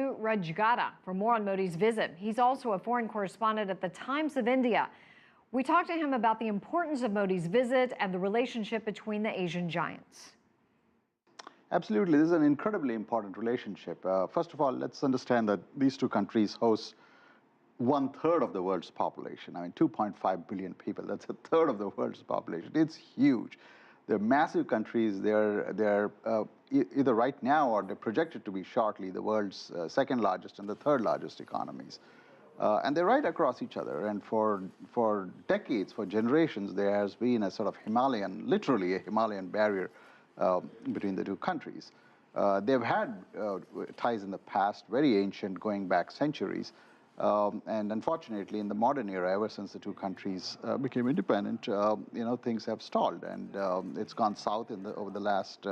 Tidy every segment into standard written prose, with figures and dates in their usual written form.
Chidu Rajghatta for more on Modi's visit. He's also a foreign correspondent at the Times of India. We talked to him about the importance of Modi's visit and the relationship between the Asian giants. Absolutely, this is an incredibly important relationship. First of all, let's understand that these two countries host 1/3 of the world's population. I mean, 2.5 billion people. That's 1/3 of the world's population. It's huge. They're massive countries. They're either right now or they're projected to be shortly the world's second largest and the third largest economies. And they're right across each other. And for decades, for generations, there has been a sort of Himalayan, literally a Himalayan barrier between the two countries. They've had ties in the past, very ancient, going back centuries. And unfortunately, in the modern era, ever since the two countries became independent, things have stalled, and it's gone south over the last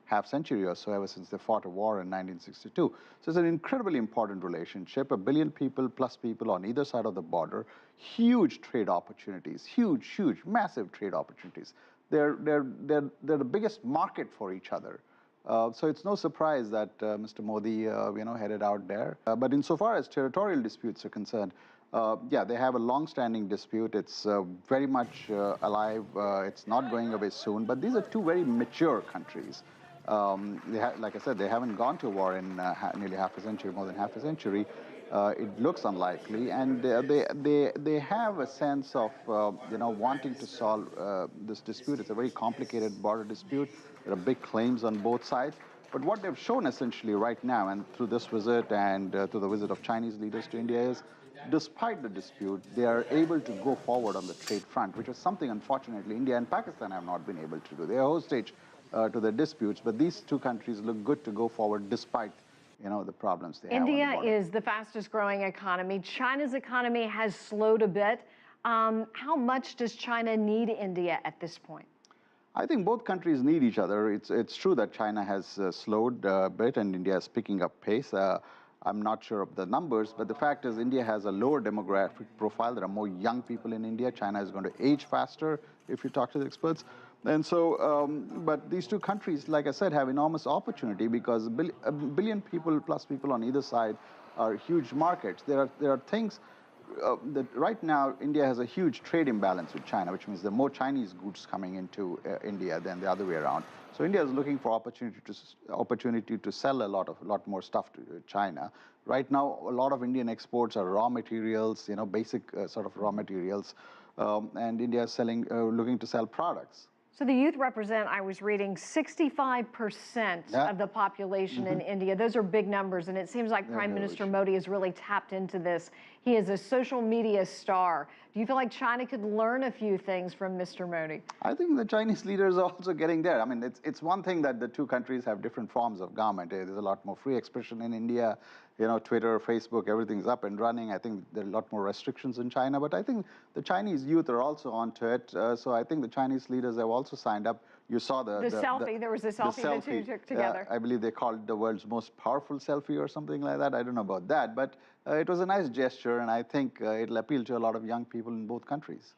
half century or so, ever since they fought a war in 1962. So it's an incredibly important relationship. 1 billion people plus people on either side of the border, huge trade opportunities, huge, massive trade opportunities. They're the biggest market for each other. So it's no surprise that Mr. Modi, headed out there. But insofar as territorial disputes are concerned, yeah, they have a long-standing dispute. It's very much alive. It's not going away soon. But these are two very mature countries. Like I said, they haven't gone to war in nearly half a century, more than half a century. It looks unlikely, and they have a sense of wanting to solve this dispute. It's a very complicated border dispute. There are big claims on both sides. But what they've shown essentially right now, and through this visit and through the visit of Chinese leaders to India, is despite the dispute, they are able to go forward on the trade front, which is something, unfortunately, India and Pakistan have not been able to do. They are hostage to the disputes, but these two countries look good to go forward despite the problems they have. India is the fastest growing economy. China's economy has slowed a bit. How much does China need India at this point? I think both countries need each other. It's true that China has slowed a bit and India is picking up pace. I'm not sure of the numbers, but the fact is India has a lower demographic profile. There are more young people in India. China is going to age faster, if you talk to the experts. And so, but these two countries, like I said, have enormous opportunity because a billion people plus people on either side are huge markets. There are things that right now India has a huge trade imbalance with China, which means there are more Chinese goods coming into India than the other way around. So India is looking for opportunity to sell a lot more stuff to China. Right now, a lot of Indian exports are raw materials, basic sort of raw materials, and India is looking to sell products. So the youth represent, I was reading, 65% of the population in India. Those are big numbers, and it seems like Prime Minister Modi has really tapped into this. He is a social media star. Do you feel like China could learn a few things from Mr. Modi? I think the Chinese leaders are also getting there. I mean, it's one thing that the two countries have different forms of government. There's a lot more free expression in India. Twitter, Facebook, everything's up and running. I think there are a lot more restrictions in China, but I think the Chinese youth are also onto it. So I think the Chinese leaders have also signed up. You saw the selfie. There was a selfie the two took together. I believe they called it the world's most powerful selfie or something like that. I don't know about that, but it was a nice gesture, and I think it'll appeal to a lot of young people in both countries.